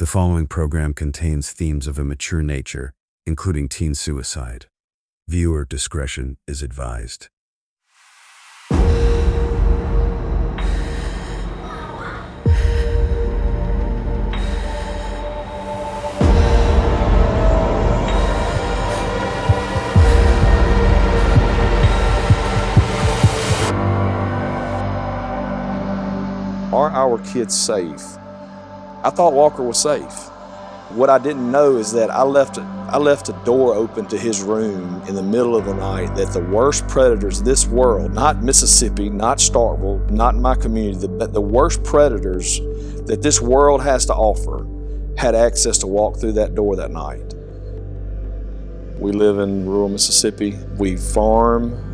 The following program contains themes of a mature nature, including teen suicide. Viewer discretion is advised. Are our kids safe? I thought Walker was safe. What I didn't know is that I left a door open to his room in the middle of the night, that the worst predators of this world, not Mississippi, not Starkville, not in my community, but the worst predators that this world has to offer, had access to walk through that door that night. We live in rural Mississippi. We farm.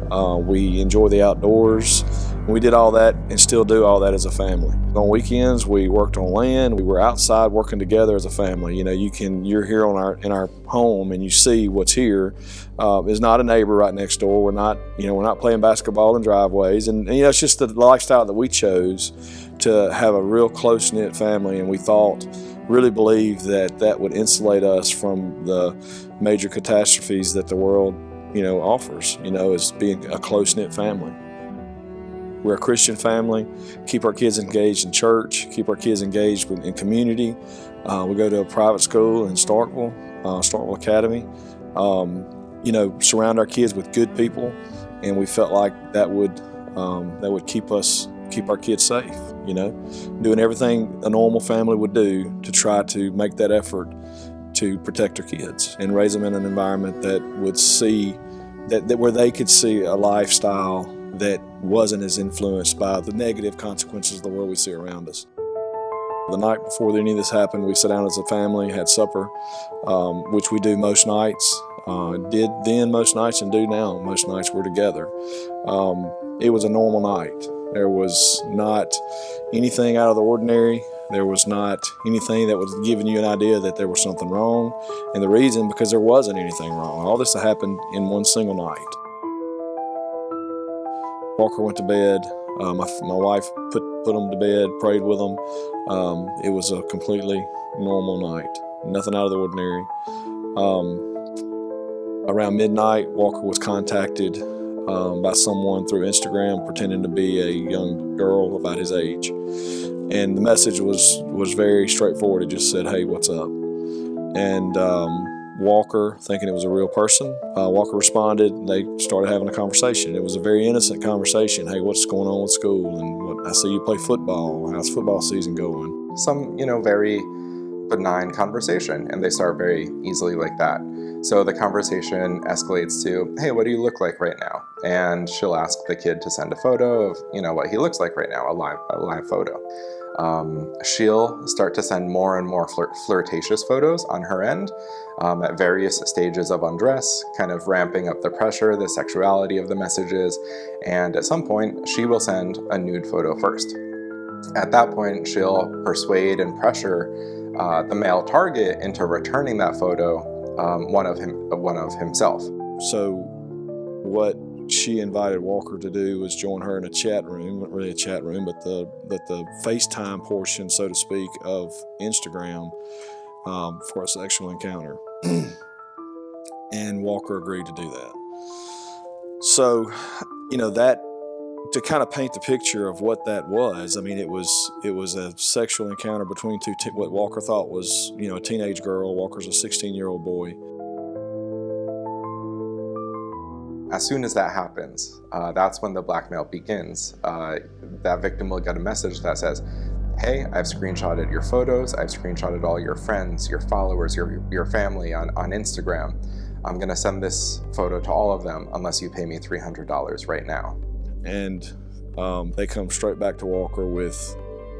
We enjoy the outdoors. We did all that and still do all that as a family. On weekends, we worked on land. We were outside working together as a family. You know, you're here in our home and you see what's here. Is not a neighbor right next door. We're not playing basketball in driveways. And it's just the lifestyle that we chose to have a real close-knit family. And we really believed that would insulate us from the major catastrophes that the world, offers, as being a close-knit family. We're a Christian family, keep our kids engaged in church, keep our kids engaged in community. We go to a private school in Starkville, Starkville Academy. Surround our kids with good people, and we felt like that would keep our kids safe, doing everything a normal family would do to try to make that effort to protect their kids and raise them in an environment that would see that where they could see a lifestyle that wasn't as influenced by the negative consequences of the world we see around us. The night before any of this happened, we sat down as a family, had supper, which we do most nights, did then most nights and do now. Most nights we're together. It was a normal night. There was not anything out of the ordinary. There was not anything that was giving you an idea that there was something wrong. And the reason, because there wasn't anything wrong. All this happened in one single night. Walker went to bed. My wife put him to bed, prayed with him. It was a completely normal night, nothing out of the ordinary. Around midnight, Walker was contacted by someone through Instagram pretending to be a young girl about his age. And the message was very straightforward. It just said, "Hey, what's up?" And Walker, thinking it was a real person, Walker responded, and they started having a conversation. It was a very innocent conversation. "Hey, what's going on with school? And I see you play football. How's football season going?" Some, very benign conversation, and they start very easily like that. So the conversation escalates to, "Hey, what do you look like right now?" And she'll ask the kid to send a photo of, what he looks like right now, a live photo. She'll start to send more and more flirtatious photos on her end at various stages of undress, kind of ramping up the pressure, the sexuality of the messages, and at some point she will send a nude photo first. At that point, she'll persuade and pressure the male target into returning that photo, one of himself. So what she invited Walker to do was join her in a chat room, not really a chat room, but the FaceTime portion, so to speak, of Instagram for a sexual encounter. And Walker agreed to do that. So, that, to kind of paint the picture of what that was, it was a sexual encounter between what Walker thought was, a teenage girl. Walker's a 16-year-old boy. As soon as that happens, that's when the blackmail begins. That victim will get a message that says, "Hey, I've screenshotted your photos, I've screenshotted all your friends, your followers, your family on Instagram. I'm gonna send this photo to all of them unless you pay me $300 right now." And they come straight back to Walker with,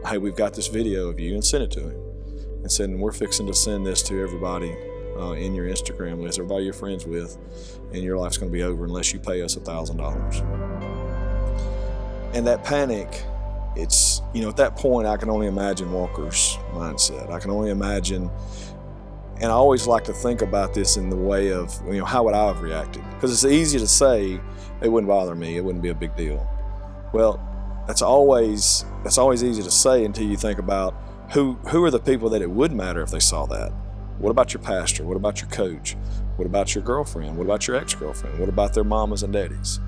"Hey, we've got this video of you," and send it to him. And said, "We're fixing to send this to everybody in your Instagram list, everybody you're friends with, and your life's going to be over unless you pay us $1,000. And that panic, it's, at that point, I can only imagine Walker's mindset. I can only imagine, and I always like to think about this in the way of, how would I have reacted? Because it's easy to say, it wouldn't bother me, it wouldn't be a big deal. Well, that's always easy to say until you think about, who are the people that it would matter if they saw that? What about your pastor? What about your coach? What about your girlfriend? What about your ex-girlfriend? What about their mamas and daddies?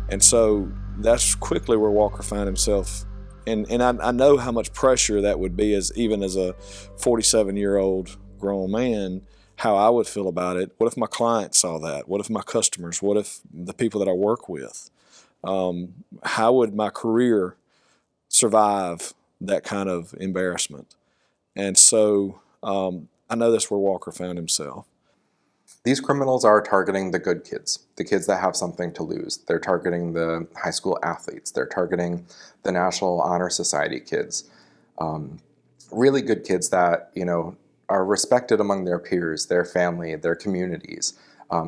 And so that's quickly where Walker found himself. And I know how much pressure that would be, even as a 47-year-old grown man, how I would feel about it. What if my clients saw that? What if my customers? What if the people that I work with? How would my career survive that kind of embarrassment? And so I know that's where Walker found himself. These criminals are targeting the good kids, the kids that have something to lose. They're targeting the high school athletes. They're targeting the National Honor Society kids. Really good kids that, are respected among their peers, their family, their communities.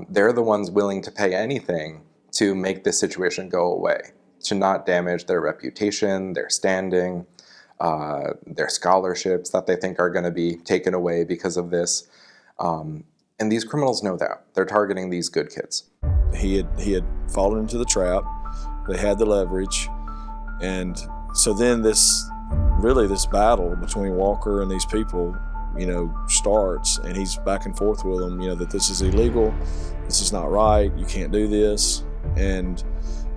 They're the ones willing to pay anything to make this situation go away, to not damage their reputation, their standing, their scholarships that they think are going to be taken away because of this. And these criminals know that. They're targeting these good kids. He had fallen into the trap. They had the leverage. And so then this battle between Walker and these people, starts, and he's back and forth with them, that this is illegal, this is not right, you can't do this. And,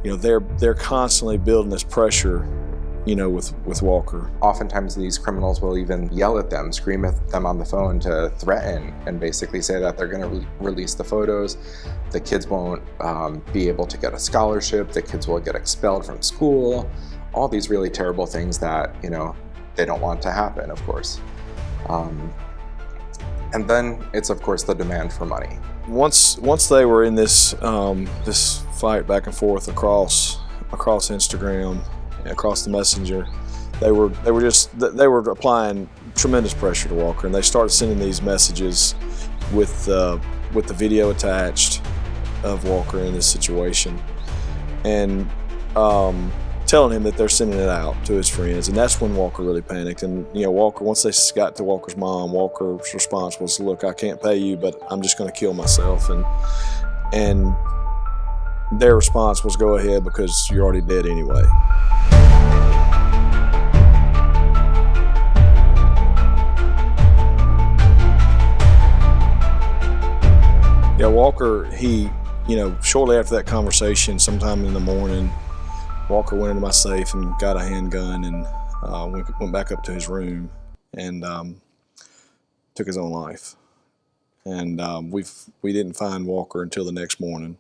they're constantly building this pressure, with Walker. Oftentimes these criminals will even yell at them, scream at them on the phone to threaten and basically say that they're going to release the photos. The kids won't be able to get a scholarship. The kids will get expelled from school. All these really terrible things that, they don't want to happen, of course. And then it's, of course, the demand for money. Once they were in this this fight back and forth across Instagram, across the messenger, they were applying tremendous pressure to Walker, and they started sending these messages with the video attached of Walker in this situation, and telling him that they're sending it out to his friends. And that's when Walker really panicked. And Walker, once they got to Walker's mom, Walker's response was, "Look, I can't pay you, but I'm just going to kill myself." And their response was, "Go ahead, because you're already dead anyway." Yeah, Walker, he, shortly after that conversation, sometime in the morning, Walker went into my safe and got a handgun and went back up to his room and took his own life. And we didn't find Walker until the next morning.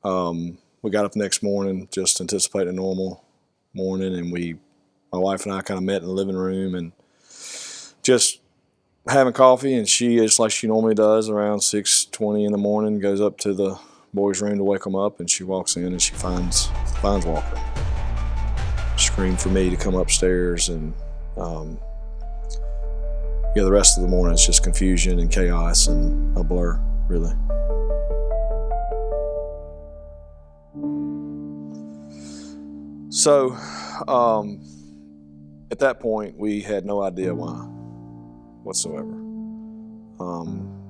We got up the next morning, just anticipating a normal morning, and my wife and I kind of met in the living room and just having coffee, and she, just like she normally does, around 6:20 in the morning, goes up to the boys' room to wake them up, and she walks in and she finds Walker. Screamed for me to come upstairs, and the rest of the morning it's just confusion and chaos and a blur, really. So at that point, we had no idea why whatsoever.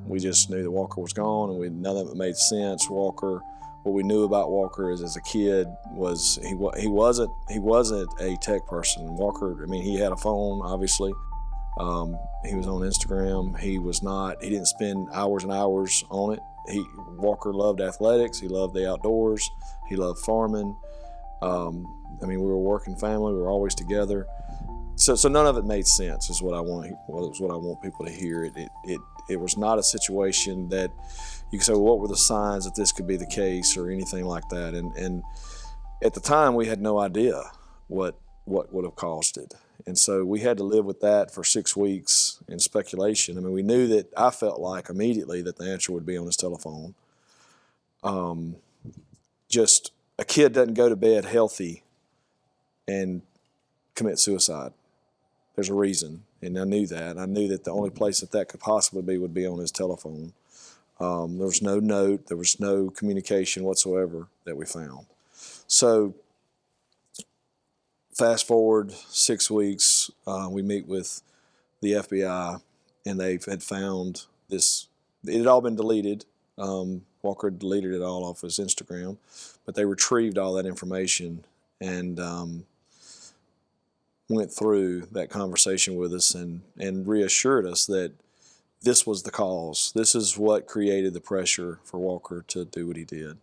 We just knew that Walker was gone, and none of it made sense. Walker, what we knew about Walker is, as a kid, was he wasn't a tech person. Walker, he had a phone, obviously. He was on Instagram. He didn't spend hours and hours on it. Walker loved athletics. He loved the outdoors. He loved farming. We were a working family. We were always together. So none of it made sense, is what I want people to hear. It was not a situation that you could say, well, what were the signs that this could be the case, or anything like that. And at the time, we had no idea what would have caused it. And so we had to live with that for 6 weeks in speculation. We knew that, I felt like immediately, that the answer would be on his telephone. Just a kid doesn't go to bed healthy and commit suicide. There's a reason, and I knew that. I knew that the only place that could possibly be would be on his telephone. There was no note, there was no communication whatsoever that we found. So fast forward 6 weeks, we meet with the FBI, and they had found this. It had all been deleted. Walker had deleted it all off his Instagram, but they retrieved all that information, and went through that conversation with us and reassured us that this was the cause. This is what created the pressure for Walker to do what he did.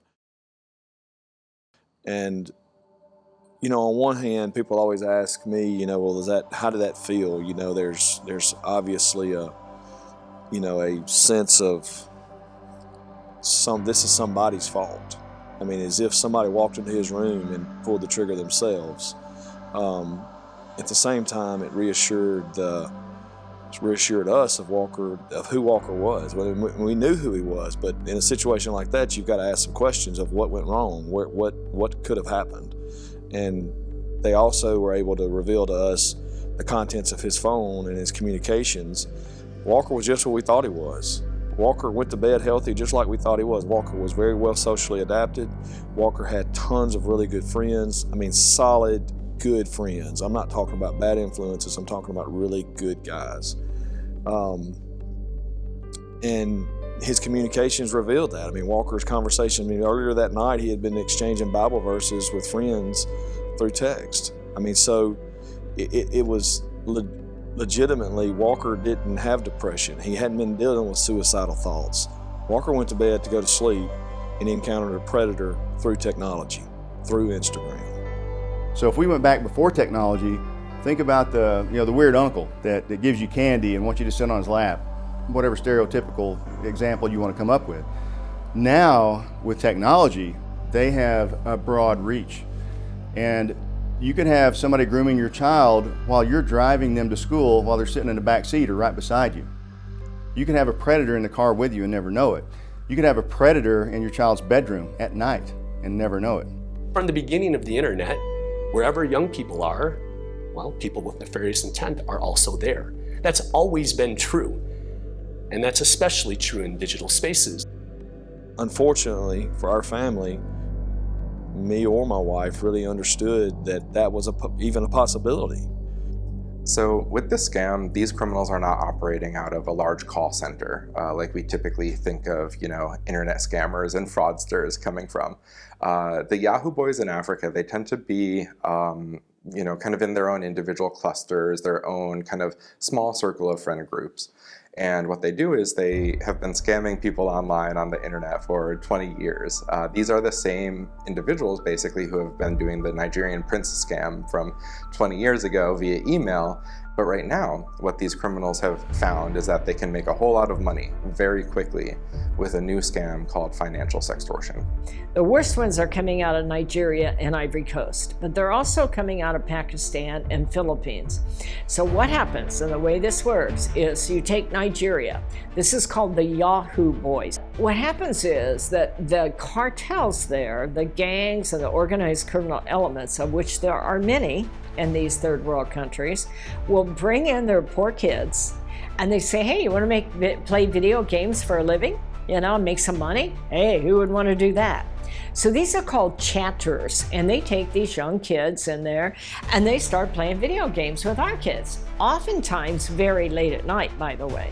And, you know, on one hand, people always ask me, you know, well, how did that feel? You know, there's obviously a sense of this is somebody's fault. I mean, as if somebody walked into his room and pulled the trigger themselves. At the same time, it reassured us of who Walker was. Well, we knew who he was, but in a situation like that, you've got to ask some questions of what went wrong, what could have happened. And they also were able to reveal to us the contents of his phone and his communications. Walker was just what we thought he was. Walker went to bed healthy just like we thought he was. Walker was very well socially adapted. Walker had tons of really good friends. I mean, solid, good friends. I'm not talking about bad influences. I'm talking about really good guys. And his communications revealed that. I mean, Walker's conversation, earlier that night he had been exchanging Bible verses with friends through text. I mean, so it was legitimately, Walker didn't have depression. He hadn't been dealing with suicidal thoughts. Walker went to bed to go to sleep and he encountered a predator through technology, through Instagram. So if we went back before technology, think about the weird uncle that gives you candy and wants you to sit on his lap, whatever stereotypical example you want to come up with. Now, with technology, they have a broad reach. And you can have somebody grooming your child while you're driving them to school while they're sitting in the back seat or right beside you. You can have a predator in the car with you and never know it. You could have a predator in your child's bedroom at night and never know it. From the beginning of the internet, wherever young people are, well, people with nefarious intent are also there. That's always been true. And that's especially true in digital spaces. Unfortunately for our family, me or my wife really understood that was even a possibility. So with this scam, these criminals are not operating out of a large call center like we typically think of, internet scammers and fraudsters coming from. The Yahoo boys in Africa, they tend to be, kind of in their own individual clusters, their own kind of small circle of friend groups. And what they do is they have been scamming people online on the internet for 20 years. These are the same individuals basically who have been doing the Nigerian prince scam from 20 years ago via email. But right now, what these criminals have found is that they can make a whole lot of money very quickly with a new scam called financial sextortion. The worst ones are coming out of Nigeria and Ivory Coast, but they're also coming out of Pakistan and Philippines. So what happens, and the way this works, is you take Nigeria. This is called the Yahoo boys. What happens is that the cartels there, the gangs and the organized criminal elements, of which there are many in these third world countries, will bring in their poor kids and they say, hey, you want to play video games for a living? Make some money? Hey, who would want to do that? So these are called chatters, and they take these young kids in there and they start playing video games with our kids, oftentimes very late at night, by the way.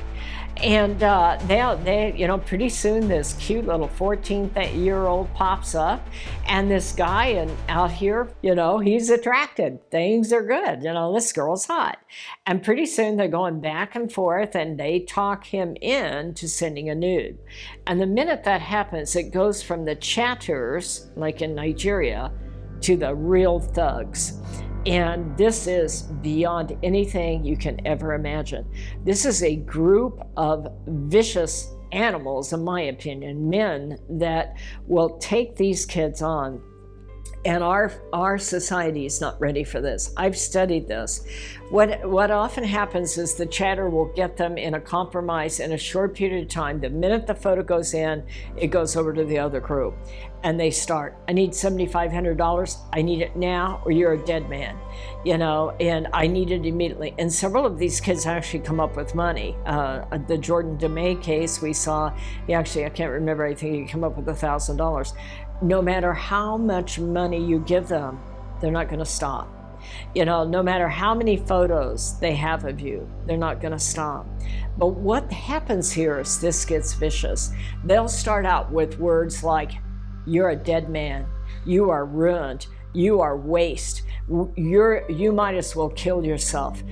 And they pretty soon this cute little 14-year-old pops up, and this guy out here, he's attracted. Things are good. This girl's hot. And pretty soon they're going back and forth, and they talk him into sending a nude. And the minute that happens, it goes from the chatters, like in Nigeria, to the real thugs. And this is beyond anything you can ever imagine. This is a group of vicious animals, in my opinion, men that will take these kids on. And our society is not ready for this. I've studied this. What often happens is the chatter will get them in a compromise in a short period of time. The minute the photo goes in, it goes over to the other group. And they start, I need $7,500, I need it now, or you're a dead man, and I need it immediately. And several of these kids actually come up with money. The Jordan DeMay case we saw, I can't remember, I think he came up with $1,000. No matter how much money you give them, they're not gonna stop. No matter how many photos they have of you, they're not gonna stop. But what happens here is this gets vicious. They'll start out with words like, you're a dead man, you are ruined, you are waste. you might as well kill yourself.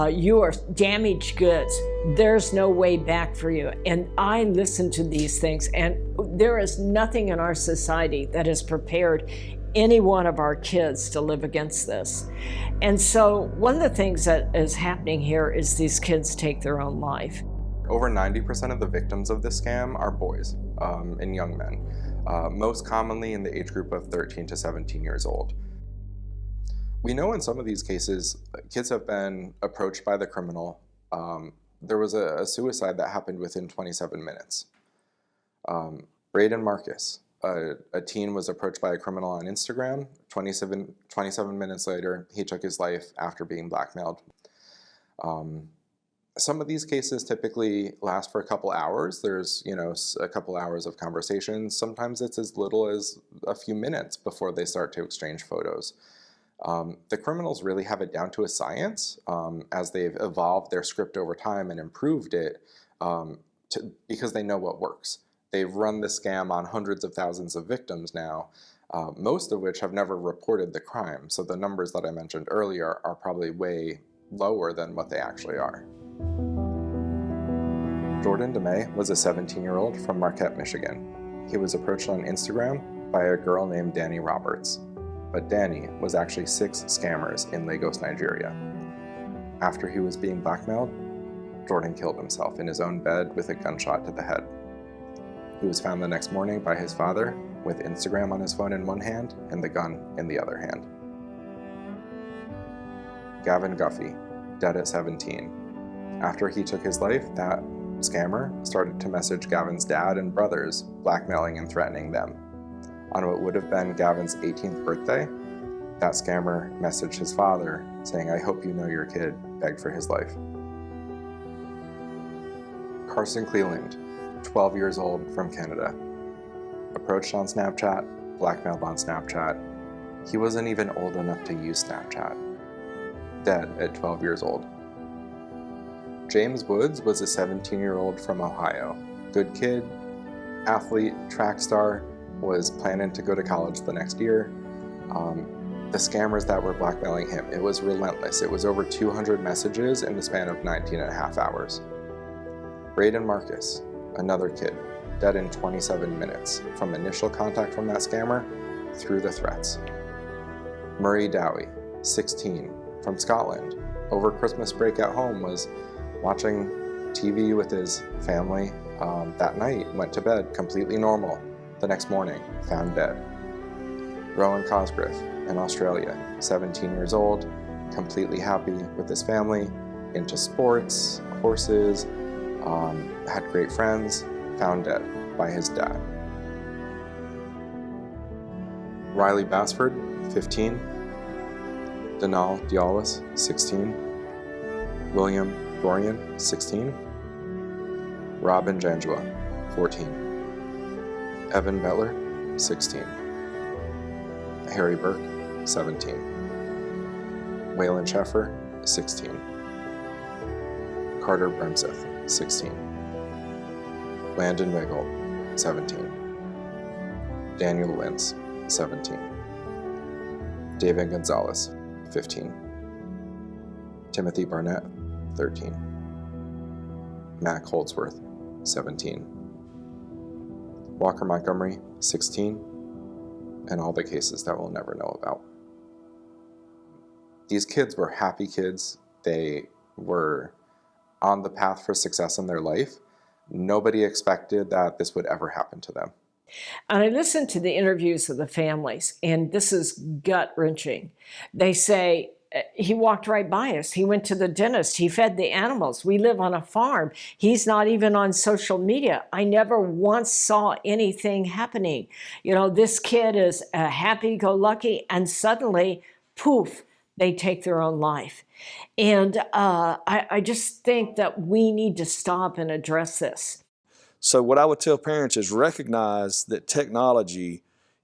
You are damaged goods. There's no way back for you. And I listen to these things, and there is nothing in our society that has prepared any one of our kids to live against this. And so one of the things that is happening here is these kids take their own life. Over 90% of the victims of this scam are boys and young men, most commonly in the age group of 13 to 17 years old. We know in some of these cases, kids have been approached by the criminal. There was a suicide that happened within 27 minutes. Braden Marcus, a teen, was approached by a criminal on Instagram. 27 minutes later, he took his life after being blackmailed. Some of these cases typically last for a couple hours. There's, a couple hours of conversations. Sometimes it's as little as a few minutes before they start to exchange photos. The criminals really have it down to a science as they've evolved their script over time and improved it because they know what works. They've run the scam on hundreds of thousands of victims now, most of which have never reported the crime. So the numbers that I mentioned earlier are probably way lower than what they actually are. Jordan DeMay was a 17-year-old from Marquette, Michigan. He was approached on Instagram by a girl named Danny Roberts. But Danny was actually 6 scammers in Lagos, Nigeria. After he was being blackmailed, Jordan killed himself in his own bed with a gunshot to the head. He was found the next morning by his father with Instagram on his phone in one hand and the gun in the other hand. Gavin Guffey, dead at 17. After he took his life, that scammer started to message Gavin's dad and brothers, blackmailing and threatening them. On what would have been Gavin's 18th birthday, that scammer messaged his father saying, "I hope you know your kid begged for his life." Carson Cleland, 12 years old, from Canada. Approached on Snapchat, blackmailed on Snapchat. He wasn't even old enough to use Snapchat. Dead at 12 years old. James Woods was a 17-year-old from Ohio. Good kid, athlete, track star, was planning to go to college the next year. The scammers that were blackmailing him, it was relentless. It was over 200 messages in the span of 19 and a half hours. Braden Marcus, another kid, dead in 27 minutes from initial contact from that scammer through the threats. Murray Dowie, 16, from Scotland, over Christmas break at home, was watching TV with his family that night, went to bed completely normal. The next morning, found dead. Rowan Cosgriff in Australia, 17 years old, completely happy with his family, into sports, horses, had great friends, found dead by his dad. Riley Bassford, 15. Donal Dialis, 16. William Dorian, 16. Robin Janjua, 14. Evan Bettler, 16. Harry Burke, 17. Waylon Sheffer, 16. Carter Bremseth, 16. Landon Wiggle, 17. Daniel Lintz, 17. David Gonzalez, 15. Timothy Barnett, 13. Mac Holdsworth, 17. Walker Montgomery, 16, and all the cases that we'll never know about. These kids were happy kids. They were on the path for success in their life. Nobody expected that this would ever happen to them. And I listened to the interviews of the families, and this is gut-wrenching. They say, he walked right by us. He went to the dentist. He fed the animals. We live on a farm. He's not even on social media. I never once saw anything happening. This kid is happy-go-lucky, and suddenly, poof, they take their own life. And I just think that we need to stop and address this. So what I would tell parents is recognize that technology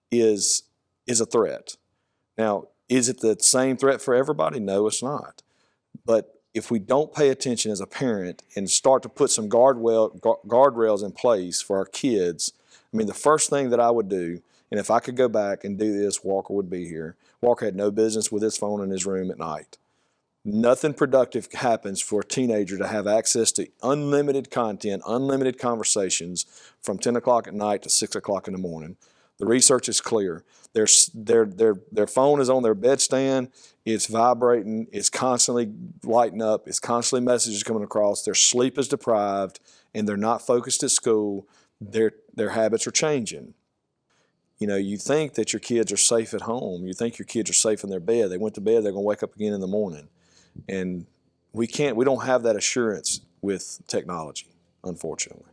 is a threat. Now, is it the same threat for everybody? No, it's not. But if we don't pay attention as a parent and start to put some guardrails in place for our kids, the first thing that I would do, and if I could go back and do this, Walker would be here, Walker had no business with his phone in his room at night. Nothing productive happens for a teenager to have access to unlimited content, unlimited conversations from 10 o'clock at night to 6 o'clock in the morning. The research is clear. Their phone is on their bedstand. It's vibrating. It's constantly lighting up. It's constantly messages coming across. Their sleep is deprived, and they're not focused at school. Their habits are changing. You know, you think that your kids are safe at home. You think your kids are safe in their bed. They went to bed. They're going to wake up again in the morning. And we don't have that assurance with technology, unfortunately.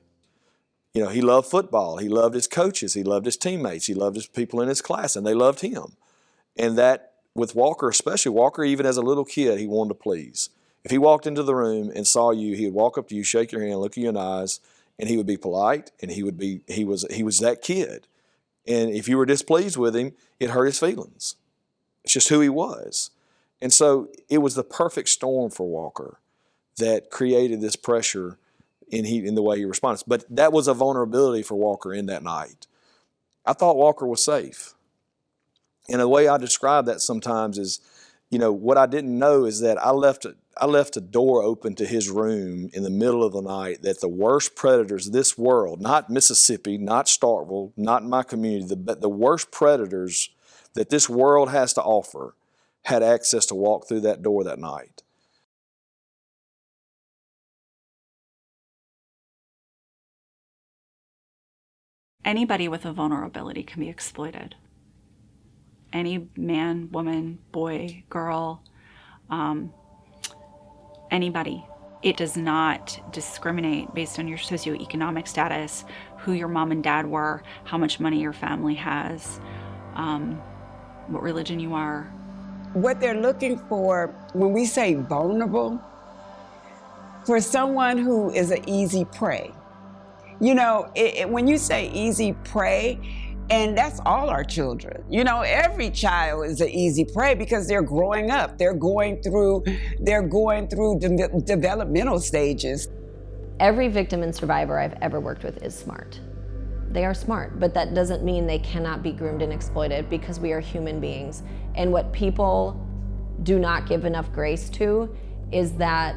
You know, he loved football. He loved his coaches. He loved his teammates. He loved his people in his class, and they loved him. And that, with Walker especially, Walker, even as a little kid, he wanted to please. If he walked into the room and saw you, he would walk up to you, shake your hand, look you in the eyes, and he would be polite, and he was that kid. And if you were displeased with him, it hurt his feelings. It's just who he was. And so it was the perfect storm for Walker that created this pressure in the way he responds. But that was a vulnerability for Walker in that night. I thought Walker was safe. And the way I describe that sometimes is, you know, what I didn't know is that I left a door open to his room in the middle of the night that the worst predators of this world, not Mississippi, not Starkville, not in my community, but the worst predators that this world has to offer had access to walk through that door that night. Anybody with a vulnerability can be exploited. Any man, woman, boy, girl, anybody. It does not discriminate based on your socioeconomic status, who your mom and dad were, how much money your family has, what religion you are. What they're looking for when we say vulnerable, for someone who is an easy prey. You know, when you say easy prey, and that's all our children. You know, every child is an easy prey because they're growing up. They're going through developmental stages. Every victim and survivor I've ever worked with is smart. They are smart, but that doesn't mean they cannot be groomed and exploited, because we are human beings. And what people do not give enough grace to is that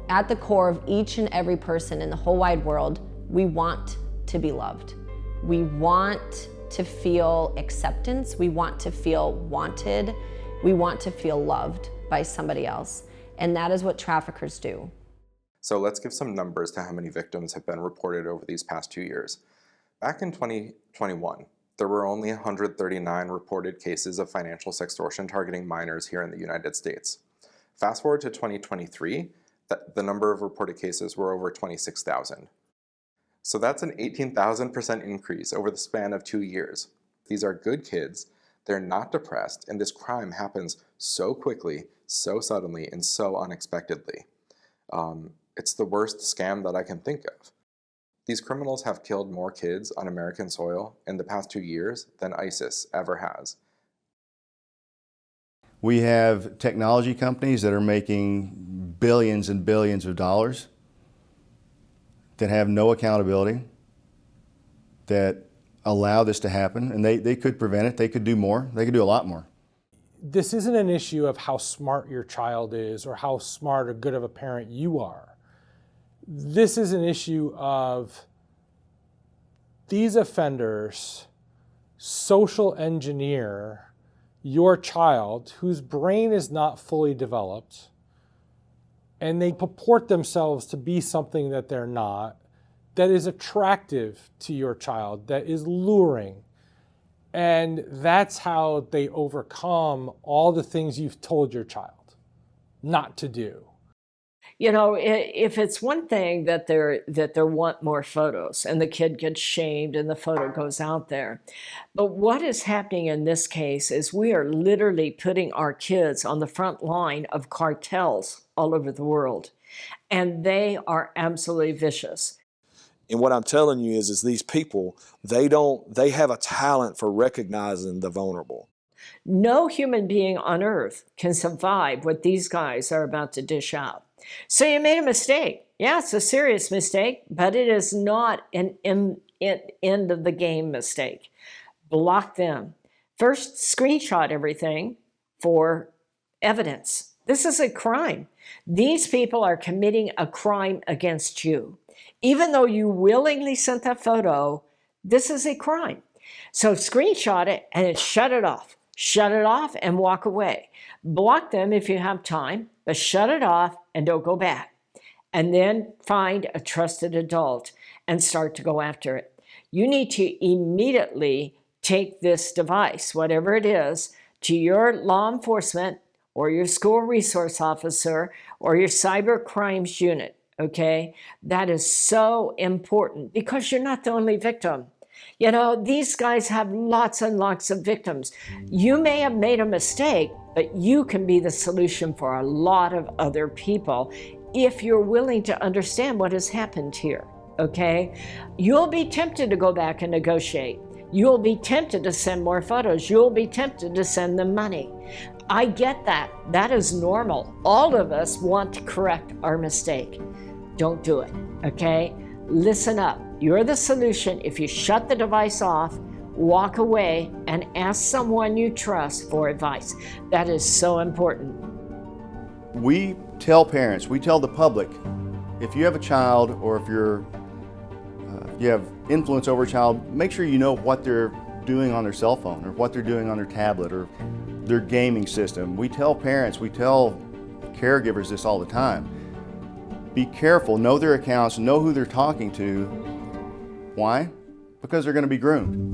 at the core of each and every person in the whole wide world, we want to be loved. We want to feel acceptance. We want to feel wanted. We want to feel loved by somebody else. And that is what traffickers do. So let's give some numbers to how many victims have been reported over these past 2 years. Back in 2021, there were only 139 reported cases of financial sextortion targeting minors here in the United States. Fast forward to 2023, the number of reported cases were over 26,000. So that's an 18,000% increase over the span of 2 years. These are good kids, they're not depressed, and this crime happens so quickly, so suddenly, and so unexpectedly. It's the worst scam that I can think of. These criminals have killed more kids on American soil in the past 2 years than ISIS ever has. We have technology companies that are making billions and billions of dollars that have no accountability, that allow this to happen, and they could prevent it. They could do more. They could do a lot more. This isn't an issue of how smart your child is or how smart or good of a parent you are. This is an issue of these offenders social engineer your child whose brain is not fully developed, and they purport themselves to be something that they're not, that is attractive to your child, that is luring. And that's how they overcome all the things you've told your child not to do. You know, if it's one thing that they want more photos and the kid gets shamed and the photo goes out there. But what is happening in this case is we are literally putting our kids on the front line of cartels all over the world. And they are absolutely vicious. And what I'm telling you is these people, they have a talent for recognizing the vulnerable. No human being on earth can survive what these guys are about to dish out. So you made a mistake. Yeah, it's a serious mistake, but it is not an end of the game mistake. Block them. First, screenshot everything for evidence. This is a crime. These people are committing a crime against you. Even though you willingly sent that photo, this is a crime. So screenshot it and then shut it off. Shut it off and walk away. Block them if you have time, but shut it off and don't go back. And then find a trusted adult and start to go after it. You need to immediately take this device, whatever it is, to your law enforcement or your school resource officer or your cyber crimes unit, okay? That is so important because you're not the only victim. You know, these guys have lots and lots of victims. You may have made a mistake, but you can be the solution for a lot of other people if you're willing to understand what has happened here, okay? You'll be tempted to go back and negotiate. You'll be tempted to send more photos. You'll be tempted to send them money. I get that. That is normal. All of us want to correct our mistake. Don't do it, okay? Listen up. You're the solution. If you shut the device off, walk away, and ask someone you trust for advice. That is so important. We tell parents, we tell the public, if you have a child or if you have influence over a child, make sure you know what they're doing on their cell phone or what they're doing on their tablet or their gaming system. We tell parents, we tell caregivers this all the time. Be careful, know their accounts, know who they're talking to. Why? Because they're going to be groomed.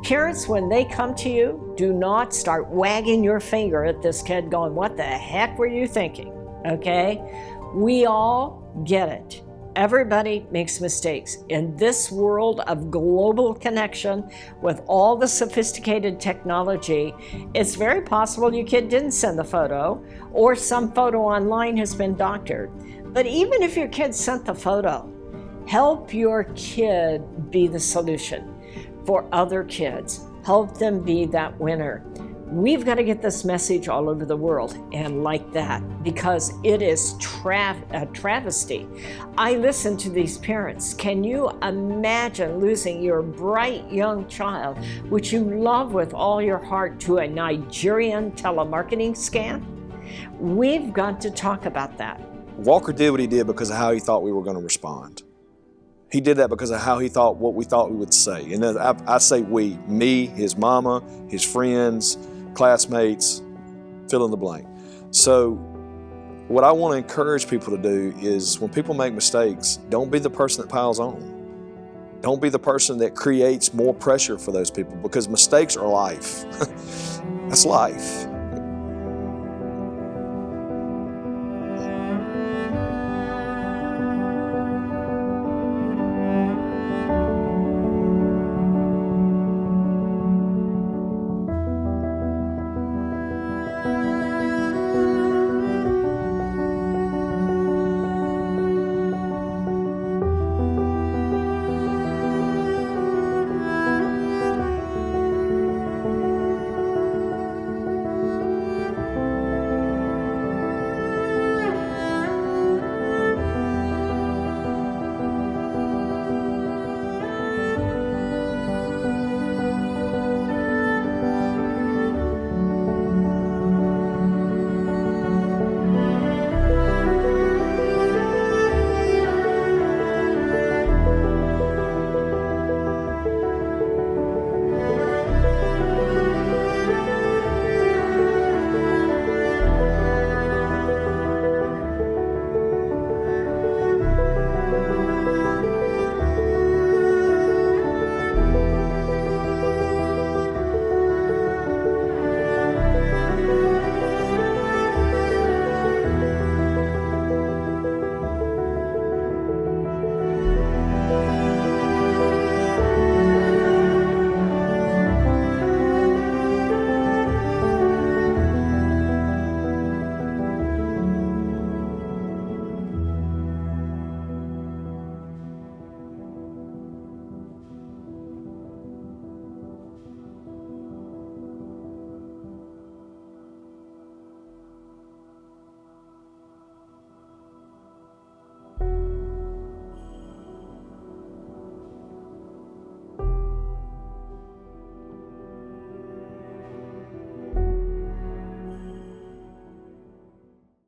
Parents, when they come to you, do not start wagging your finger at this kid going, what the heck were you thinking? Okay? We all get it. Everybody makes mistakes. In this world of global connection with all the sophisticated technology, it's very possible your kid didn't send the photo or some photo online has been doctored. But even if your kid sent the photo, help your kid be the solution for other kids. Help them be that winner. We've got to get this message all over the world and like that because it is a travesty. I listen to these parents. Can you imagine losing your bright young child, which you love with all your heart, to a Nigerian telemarketing scam? We've got to talk about that. Walker did what he did because of how he thought we were going to respond. He did that because of how he thought, what we thought we would say. And I say we, me, his mama, his friends, classmates, fill in the blank. So what I want to encourage people to do is when people make mistakes, don't be the person that piles on. Don't be the person that creates more pressure for those people because mistakes are life. That's life.